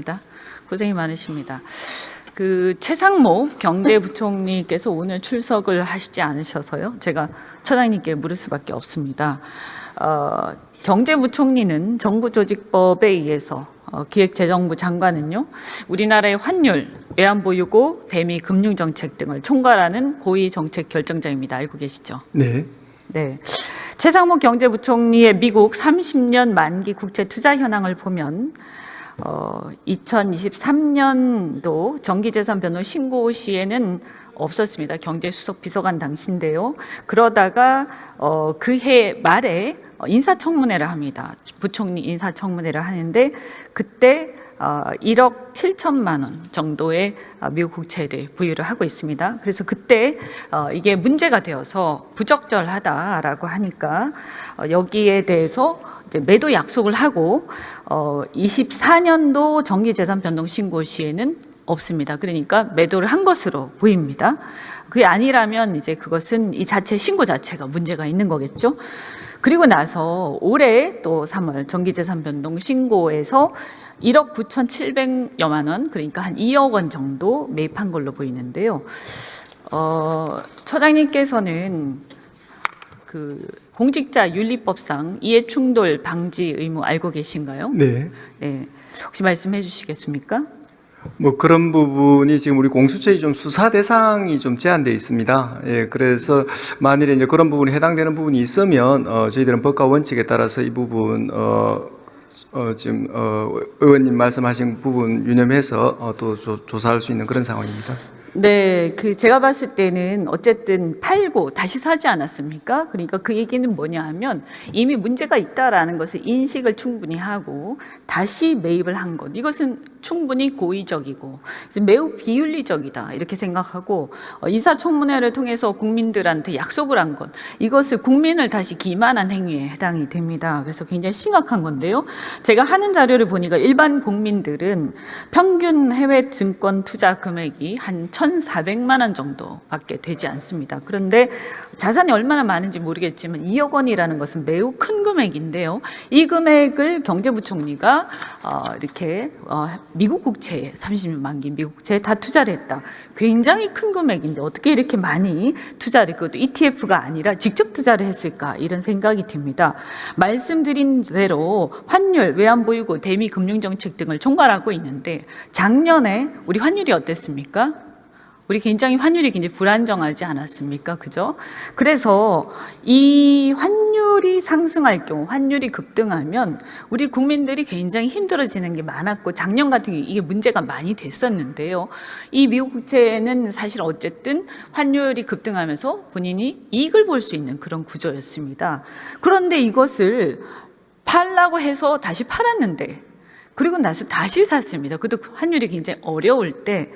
반갑습니다. 고생이 많으십니다. 최상목 경제부총리께서 오늘 출석을 하시지 않으셔서요. 제가 처장님께 물을 수밖에 없습니다. 경제부총리는 정부조직법에 의해서 기획재정부 장관은요, 우리나라의 환율, 외환보유고, 대미 금융정책 등을 총괄하는 고위 정책 결정자입니다. 알고 계시죠? 네. 네. 최상목 경제부총리의 미국 30년 만기 국채 투자 현황을 보면 2023년도 정기재산 변동 신고 시에는 없었습니다. 경제수석 비서관 당시인데요. 그러다가 그해 말에 인사청문회를 합니다. 부총리 인사청문회를 하는데 그때 1억 7천만 원 정도의 미국 국채를 부유를 하고 있습니다. 그래서 그때 이게 문제가 되어서 부적절하다라고 하니까 여기에 대해서 이제 매도 약속을 하고 24년도 정기재산 변동 신고 시에는 없습니다. 그러니까 매도를 한 것으로 보입니다. 그게 아니라면 이제 그것은 이 자체 신고 자체가 문제가 있는 거겠죠. 그리고 나서 올해 또 3월 정기재산 변동 신고에서 1억 9,700여만 원, 그러니까 한 2억 원 정도 매입한 걸로 보이는데요. 처장님께서는 공직자 윤리법상 이해충돌 방지 의무 알고 계신가요? 네. 네. 혹시 말씀해 주시겠습니까? 뭐 그런 부분이 지금 우리 공수처의 좀 수사 대상이 좀 제한되어 있습니다. 예, 그래서 만일에 이제 그런 부분이 해당되는 부분이 있으면 저희들은 법과 원칙에 따라서 이 부분 지금 의원님 말씀하신 부분 유념해서 또 조사할 수 있는 그런 상황입니다. 네, 제가 봤을 때는 어쨌든 팔고 다시 사지 않았습니까? 그러니까 그 얘기는 뭐냐 하면 이미 문제가 있다라는 것을 인식을 충분히 하고 다시 매입을 한 것. 이것은 충분히 고의적이고 매우 비윤리적이다 이렇게 생각하고 인사청문회를 통해서 국민들한테 약속을 한 것. 이것을 국민을 다시 기만한 행위에 해당이 됩니다. 그래서 굉장히 심각한 건데요. 제가 하는 자료를 보니까 일반 국민들은 평균 해외 증권 투자 금액이 한 1,400만 원 정도밖에 되지 않습니다. 그런데 자산이 얼마나 많은지 모르겠지만 2억 원이라는 것은 매우 큰 금액인데요. 이 금액을 경제부총리가 이렇게 미국 국채에 30년 만기 미국 국채에 다 투자를 했다. 굉장히 큰 금액인데 어떻게 이렇게 많이 투자를 그것도 ETF가 아니라 직접 투자를 했을까 이런 생각이 듭니다. 말씀드린 대로 환율, 외환보유고, 대미 금융정책 등을 총괄하고 있는데 작년에 우리 환율이 어땠습니까? 우리 환율이 굉장히 불안정하지 않았습니까? 그죠? 그래서 이 환율이 상승할 경우, 환율이 급등하면 우리 국민들이 굉장히 힘들어지는 게 많았고 작년 같은 경우 이게 문제가 많이 됐었는데요. 이 미국 국채는 사실 어쨌든 환율이 급등하면서 본인이 이익을 볼 수 있는 그런 구조였습니다. 그런데 이것을 팔라고 해서 다시 팔았는데 그리고 나서 다시 샀습니다. 그것도 환율이 굉장히 어려울 때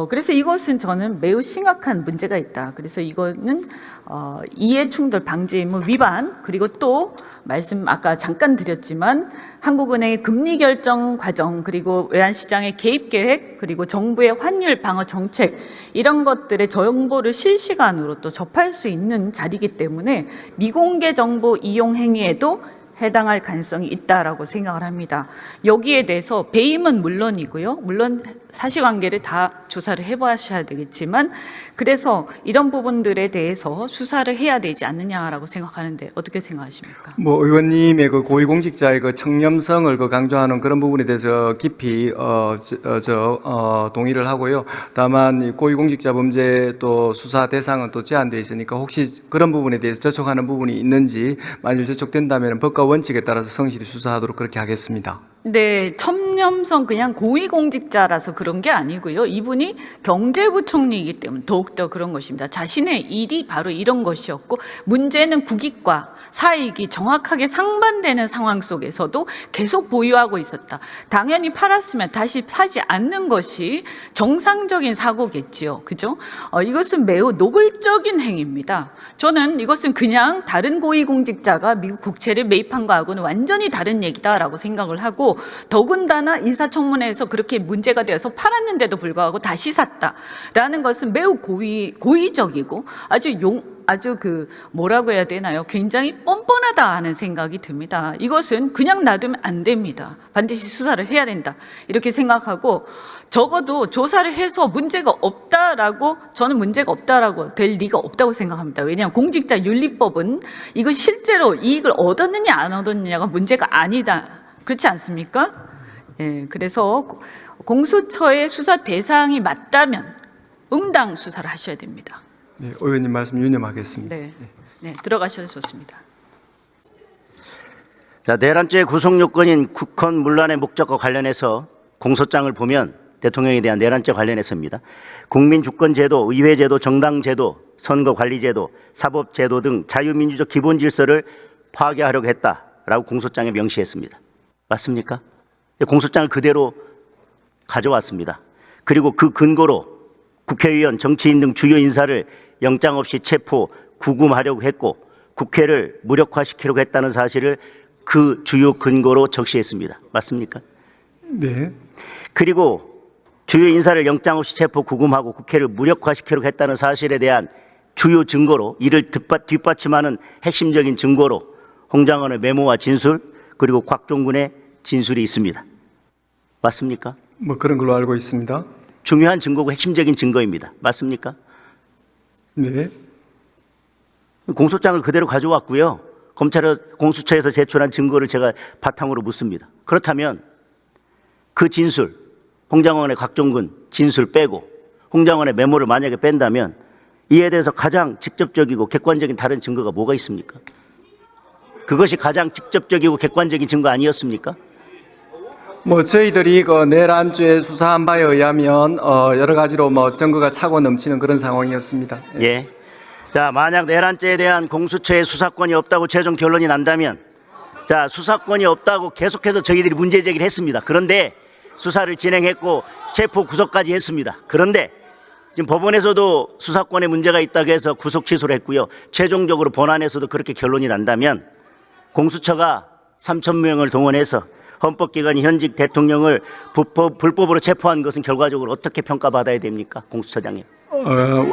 그래서 이것은 저는 매우 심각한 문제가 있다. 그래서 이거는 이해충돌 방지 의무 위반, 그리고 또 아까 잠깐 드렸지만 한국은행의 금리 결정 과정, 그리고 외환시장의 개입 계획, 그리고 정부의 환율 방어 정책 이런 것들의 정보를 실시간으로 또 접할 수 있는 자리이기 때문에 미공개 정보 이용 행위에도 해당할 가능성이 있다라고 생각을 합니다. 여기에 대해서 배임은 물론이고요. 물론 사실관계를 다 조사를 해보셔야 되겠지만 그래서 이런 부분들에 대해서 수사를 해야 되지 않느냐라고 생각하는데 어떻게 생각하십니까? 뭐 의원님의 그 고위공직자의 그 청렴성을 강조하는 그런 부분에 대해서 깊이 동의를 하고요. 다만 이 고위공직자 범죄 또 수사 대상은 또 제한되어 있으니까 혹시 그런 부분에 대해서 저촉하는 부분이 있는지 만일 저촉된다면 법과 원칙에 따라서 성실히 수사하도록 그렇게 하겠습니다. 네, 청렴성 그냥 고위공직자라서 그런 게 아니고요. 이분이 경제부총리이기 때문에 더욱더 그런 것입니다. 자신의 일이 바로 이런 것이었고 문제는 국익과 사익이 정확하게 상반되는 상황 속에서도 계속 보유하고 있었다. 당연히 팔았으면 다시 사지 않는 것이 정상적인 사고겠지요. 그죠? 이것은 매우 노골적인 행위입니다. 저는 이것은 그냥 다른 고위공직자가 미국 국채를 매입한 거하고는 완전히 다른 얘기다라고 생각을 하고 더군다나 인사청문회에서 그렇게 문제가 되어서 팔았는데도 불구하고 다시 샀다라는 것은 매우 고의적이고 아주 아주 뭐라고 해야 되나요? 굉장히 뻔뻔하다 하는 생각이 듭니다. 이것은 그냥 놔두면 안 됩니다. 반드시 수사를 해야 된다. 이렇게 생각하고 적어도 조사를 해서 문제가 없다라고, 저는 문제가 없다라고 될 리가 없다고 생각합니다. 왜냐하면 공직자윤리법은 이거 실제로 이익을 얻었느냐 안 얻었느냐가 문제가 아니다. 그렇지 않습니까? 예, 그래서 공수처의 수사 대상이 맞다면 응당 수사를 하셔야 됩니다. 네, 의원님 말씀 유념하겠습니다. 네, 네, 들어가셔도 좋습니다. 자, 내란죄 구속 요건인 국헌 문란의 목적과 관련해서 공소장을 보면 대통령에 대한 내란죄 관련해서입니다. 국민주권제도, 의회제도, 정당제도, 선거관리제도, 사법제도 등 자유민주적 기본질서를 파괴하려고 했다라고 공소장에 명시했습니다. 맞습니까? 공소장을 그대로 가져왔습니다. 그리고 그 근거로 국회의원, 정치인 등 주요 인사를 영장 없이 체포, 구금하려고 했고 국회를 무력화시키려고 했다는 사실을 그 주요 근거로 적시했습니다. 맞습니까? 네. 그리고 주요 인사를 영장 없이 체포, 구금하고 국회를 무력화시키려고 했다는 사실에 대한 주요 증거로, 이를 뒷받침하는 핵심적인 증거로 홍장원의 메모와 진술, 그리고 곽종군의 진술이 있습니다. 맞습니까? 뭐 그런 걸로 알고 있습니다. 중요한 증거고 핵심적인 증거입니다. 맞습니까? 네. 공소장을 그대로 가져왔고요. 공수처에서 제출한 증거를 제가 바탕으로 묻습니다. 그렇다면 그 진술, 홍장원의 곽종근 진술 빼고 홍장원의 메모를 만약에 뺀다면 이에 대해서 가장 직접적이고 객관적인 다른 증거가 뭐가 있습니까? 그것이 가장 직접적이고 객관적인 증거 아니었습니까? 뭐 저희들이 내란죄 수사한 바에 의하면 여러 가지로 증거가 차고 넘치는 그런 상황이었습니다. 예. 자, 만약 내란죄에 대한 공수처의 수사권이 없다고 최종 결론이 난다면, 자, 수사권이 없다고 계속해서 저희들이 문제 제기를 했습니다. 그런데 수사를 진행했고 체포 구속까지 했습니다. 그런데 지금 법원에서도 수사권에 문제가 있다고 해서 구속 취소를 했고요. 최종적으로 본안에서도 그렇게 결론이 난다면 공수처가 3,000명을 동원해서 헌법기관이 현직 대통령을 불법으로 체포한 것은 결과적으로 어떻게 평가받아야 됩니까? 공수처장님.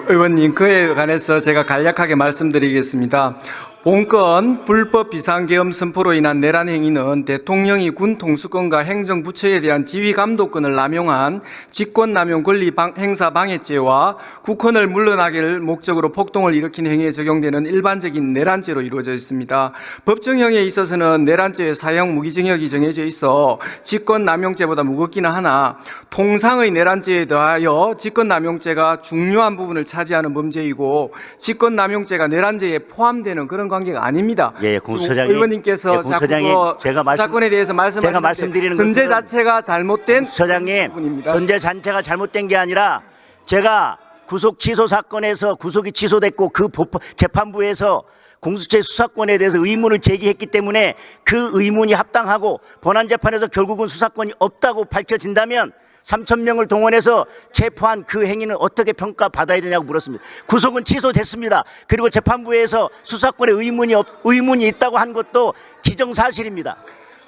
의원님, 그에 관해서 제가 간략하게 말씀드리겠습니다. 본건 불법 비상계엄 선포로 인한 내란 행위는 대통령이 군 통수권과 행정부처에 대한 지휘감독권을 남용한 직권남용 권리 행사 방해죄와 국헌을 물러나게를 목적으로 폭동을 일으킨 행위에 적용되는 일반적인 내란죄로 이루어져 있습니다. 법정형에 있어서는 내란죄의 사형 무기징역이 정해져 있어 직권남용죄보다 무겁기는 하나 통상의 내란죄에 더하여 직권남용죄가 중요한 부분을 차지하는 범죄이고 직권남용죄가 내란죄에 포함되는 그런 관계가 아닙니다. 예, 공수처장님. 의원님께서 공수처장님, 자꾸 사건에 대해서 말씀하시는데 전제 자체가 잘못된 공수처장님, 부분입니다. 전제 자체가 잘못된 게 아니라 제가 구속 취소 사건에서 구속이 취소됐고 그 재판부에서 공수처의 수사권에 대해서 의문을 제기했기 때문에 그 의문이 합당하고 본안재판에서 결국은 수사권이 없다고 밝혀진다면 3,000명을 동원해서 체포한 그 행위는 어떻게 평가받아야 되냐고 물었습니다. 구속은 취소됐습니다. 그리고 재판부에서 수사권에 의문이 있다고 한 것도 기정사실입니다.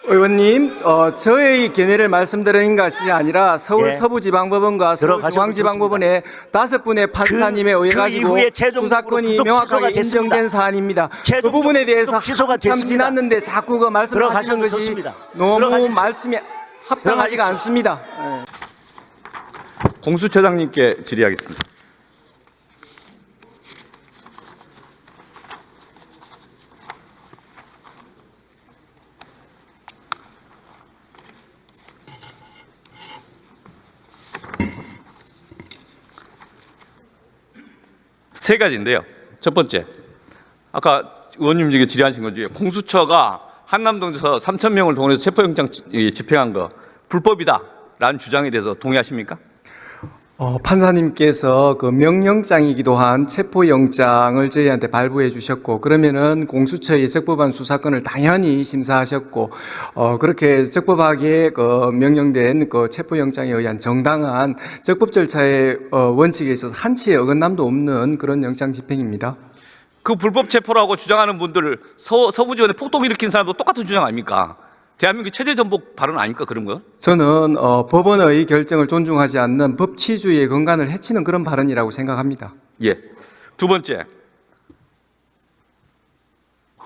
의원님, 저의 견해를 말씀드린 것이 아니라 서울 예. 서부지방법원과 서울중앙지방법원의 5분의 판사님에 의해 가지고 수사권이 명확하게 인정된 사안입니다. 그 부분에 대해서 한참 지났는데 자꾸 그 말씀하시는 것이 좋습니다. 너무 말씀이 합당하지가 않습니다. 네. 공수처장님께 질의하겠습니다. 세 가지인데요. 첫 번째, 아까 의원님 중에 질의하신 것 중에 공수처가 한남동에서 3,000명을 동원해서 체포영장 집행한 거 불법이다라는 주장에 대해서 동의하십니까? 판사님께서 그 명령장이기도 한 체포영장을 저희한테 발부해 주셨고, 그러면은 공수처의 적법한 수사권을 당연히 심사하셨고, 그렇게 적법하게 그 명령된 그 체포영장에 의한 정당한 적법 절차의 원칙에 있어서 한치의 어긋남도 없는 그런 영장 집행입니다. 그 불법 체포라고 주장하는 분들 서부지원에 폭동 일으킨 사람도 똑같은 주장 아닙니까? 대한민국 체제 전복 발언 아닙니까 그런 거? 저는 법원의 결정을 존중하지 않는 법치주의의 근간을 해치는 그런 발언이라고 생각합니다. 예. 두 번째,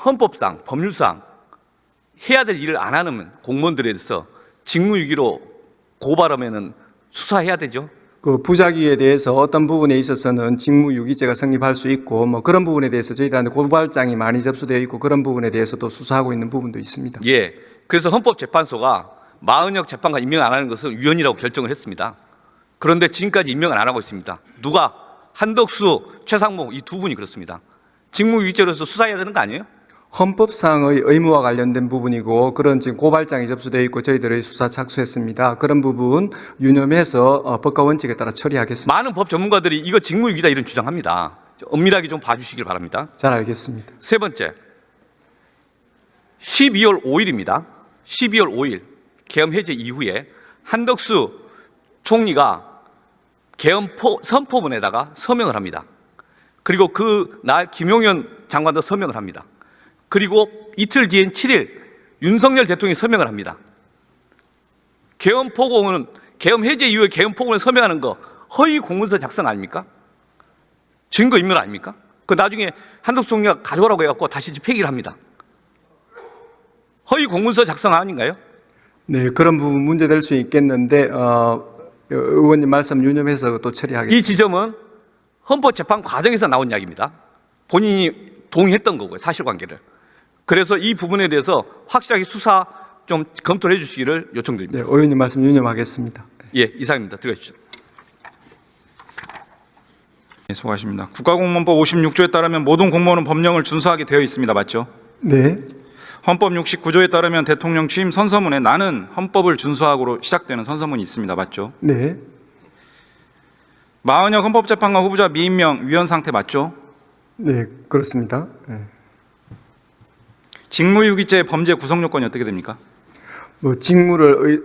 헌법상, 법률상 해야 될 일을 안 하는 공무원들에 대해서 직무유기로 고발하면은 수사해야 되죠. 그 부작위에 대해서 어떤 부분에 있어서는 직무유기죄가 성립할 수 있고 뭐 그런 부분에 대해서 저희들한테 고발장이 많이 접수되어 있고 그런 부분에 대해서도 수사하고 있는 부분도 있습니다. 예. 그래서 헌법재판소가 마은혁 재판관 임명 안 하는 것은 위헌이라고 결정을 했습니다. 그런데 지금까지 임명을 안 하고 있습니다. 누가? 한덕수, 최상목 이 두 분이 그렇습니다. 직무유기죄로서 수사해야 되는 거 아니에요? 헌법상의 의무와 관련된 부분이고 그런 지금 고발장이 접수되어 있고 저희들의 수사 착수했습니다. 그런 부분 유념해서 법과 원칙에 따라 처리하겠습니다. 많은 법 전문가들이 이거 직무유기다 이런 주장합니다. 엄밀하게 좀 봐주시길 바랍니다. 잘 알겠습니다. 세 번째, 12월 5일입니다. 12월 5일 계엄 해제 이후에 한덕수 총리가 계엄 선포문에다가 서명을 합니다. 그리고 그 날 김용현 장관도 서명을 합니다. 그리고 이틀 뒤인 7일 윤석열 대통령이 서명을 합니다. 계엄 포고는 계엄 해제 이후에 계엄 포고를 서명하는 거 허위 공문서 작성 아닙니까? 증거 인멸 아닙니까? 그 나중에 한덕수 총리가 가져오라고 해갖고 다시 폐기를 합니다. 허위 공문서 작성 아닌가요? 네, 그런 부분 문제될 수 있겠는데 의원님 말씀 유념해서 또 처리하겠습니다. 이 지점은 헌법재판 과정에서 나온 이야기입니다. 본인이 동의했던 거고요, 사실관계를. 그래서 이 부분에 대해서 확실하게 수사 좀 검토를 해주시기를 요청드립니다. 네, 의원님 말씀 유념하겠습니다. 예, 이상입니다. 들어가십시오. 네, 수고하십니다. 국가공무원법 56조에 따르면 모든 공무원은 법령을 준수하게 되어 있습니다. 맞죠? 네, 헌법 69조에 따르면 대통령 취임 선서문에 나는 헌법을 준수하고로 시작되는 선서문이 있습니다. 맞죠? 네, 마은혁 헌법재판관 후보자 미임명 위헌 상태 맞죠? 네, 그렇습니다. 네. 직무유기죄 범죄 구성 요건이 어떻게 됩니까? 뭐 직무를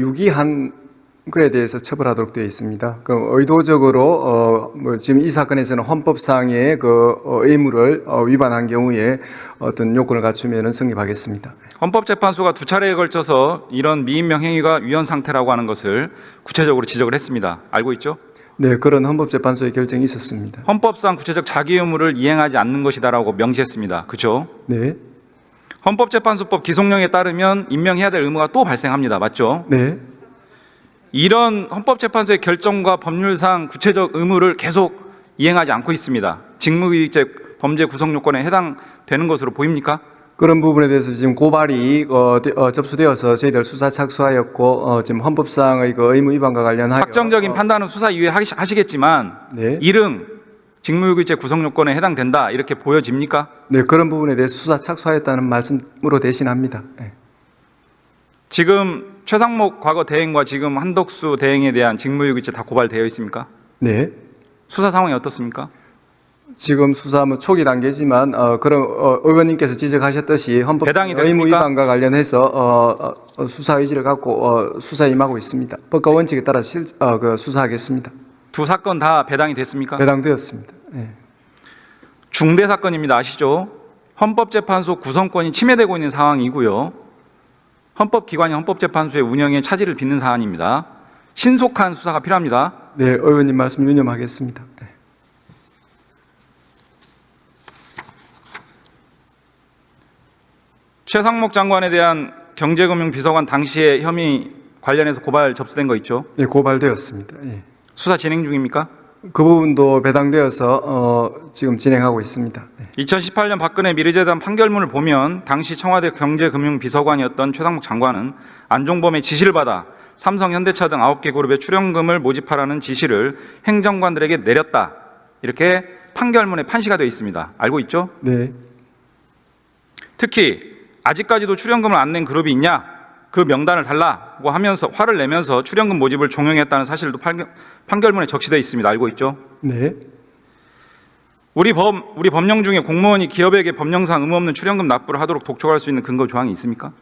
유기한 그에 대해서 처벌하도록 되어 있습니다. 그 의도적으로 뭐 지금 이 사건에서는 헌법상의 그 의무를 위반한 경우에 어떤 요건을 갖추면은 성립하겠습니다. 헌법재판소가 두 차례에 걸쳐서 이런 미임명 행위가 위헌 상태라고 하는 것을 구체적으로 지적을 했습니다. 알고 있죠? 네, 그런 헌법재판소의 결정이 있었습니다. 헌법상 구체적 자기 의무를 이행하지 않는 것이다라고 명시했습니다. 그렇죠? 네, 헌법재판소법 기속령에 따르면 임명해야 될 의무가 또 발생합니다. 맞죠? 네, 이런 헌법재판소의 결정과 법률상 구체적 의무를 계속 이행하지 않고 있습니다. 직무유기죄 범죄 구성 요건에 해당되는 것으로 보입니까? 그런 부분에 대해서 지금 고발이 접수되어서 저희들 수사 착수하였고 지금 헌법상의 그 의무 위반과 관련하여 확정적인 판단은 수사 이후에 하시겠지만 네. 이릉 직무유기죄 구성 요건에 해당된다 이렇게 보여집니까? 네, 그런 부분에 대해서 수사 착수하였다는 말씀으로 대신합니다. 네. 지금 최상목 과거 대행과 지금 한덕수 대행에 대한 직무유기죄 다 고발되어 있습니까? 네. 수사 상황이 어떻습니까? 지금 수사 뭐 초기 단계지만 그런 의원님께서 지적하셨듯이 헌법 배당이 의무 됐습니까? 위반과 관련해서 수사 의지를 갖고 수사에 임하고 있습니다. 법과 원칙에 따라 그 수사하겠습니다. 두 사건 다 배당이 됐습니까? 배당되었습니다. 네. 중대 사건입니다. 아시죠? 헌법재판소 구성권이 침해되고 있는 상황이고요. 헌법기관이 헌법재판소의 운영에 차질을 빚는 사안입니다. 신속한 수사가 필요합니다. 네, 의원님 말씀 유념하겠습니다. 네. 최상목 장관에 대한 경제금융비서관 당시의 혐의 관련해서 고발 접수된 거 있죠? 네, 고발되었습니다. 예. 수사 진행 중입니까? 그 부분도 배당되어서 지금 진행하고 있습니다. 네. 2018년 박근혜 미래재단 판결문을 보면 당시 청와대 경제금융비서관이었던 최상목 장관은 안종범의 지시를 받아 삼성, 현대차 등 9개 그룹의 출연금을 모집하라는 지시를 행정관들에게 내렸다. 이렇게 판결문에 판시가 되어 있습니다. 알고 있죠? 네. 특히 아직까지도 출연금을 안 낸 그룹이 있냐? 그 명단을 달라고 하면서 화를 내면서 출연금 모집을 종용했다는 사실도 판결문에 적시되어 있습니다. 알고 있죠? 네. 우리 법령 중에 공무원이 기업에게 법령상 의무 없는 출연금 납부를 하도록 독촉할 수 있는 근거 조항이 있습니까?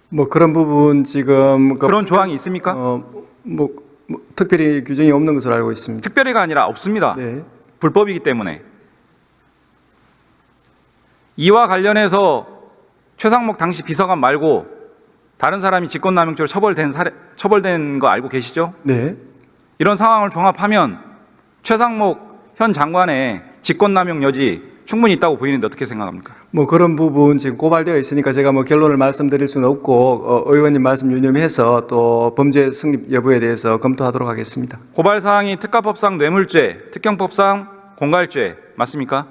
뭐 그런 부분 지금 그런 조항이 있습니까? 뭐 특별히 규정이 없는 것으로 알고 있습니다. 특별히가 아니라 없습니다. 네. 불법이기 때문에. 이와 관련해서 최상목 당시 비서관 말고 다른 사람이 직권남용죄로 처벌된 거 알고 계시죠? 네. 이런 상황을 종합하면 최상목 현 장관의 직권남용 여지 충분히 있다고 보이는데 어떻게 생각합니까? 뭐 그런 부분 지금 고발되어 있으니까 제가 뭐 결론을 말씀드릴 수는 없고 의원님 말씀 유념해서 또 범죄 성립 여부에 대해서 검토하도록 하겠습니다. 고발 사항이 특가법상 뇌물죄, 특경법상 공갈죄 맞습니까?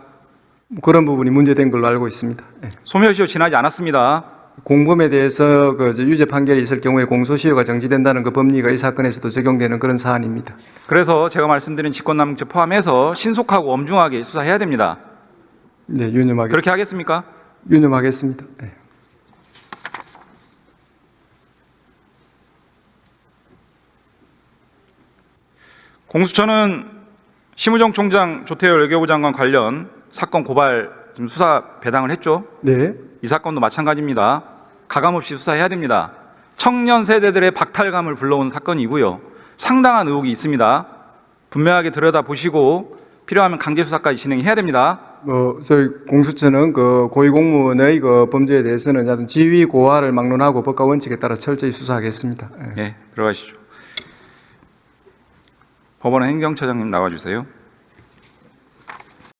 그런 부분이 문제된 걸로 알고 있습니다. 예. 소멸시효 지나지 않았습니다. 공범에 대해서 그 이제 유죄 판결이 있을 경우에 공소시효가 정지된다는 그 법리가 이 사건에서도 적용되는 그런 사안입니다. 그래서 제가 말씀드린 직권남용죄 포함해서 신속하고 엄중하게 수사해야 됩니다. 네, 유념하겠습니다. 그렇게 하겠습니까? 유념하겠습니다. 예. 공수처는 심우정 총장, 조태열 외교부 장관 관련 사건 고발 좀 수사 배당을 했죠. 네. 이 사건도 마찬가지입니다. 가감없이 수사해야 됩니다. 청년 세대들의 박탈감을 불러온 사건이고요. 상당한 의혹이 있습니다. 분명하게 들여다보시고 필요하면 강제 수사까지 진행해야 됩니다. 저희 공수처는 그 고위공무원의 그 범죄에 대해서는 어떤 지위 고하를 막론하고 법과 원칙에 따라 철저히 수사하겠습니다. 예. 네, 들어가시죠. 법원의 행정처장님 나와주세요.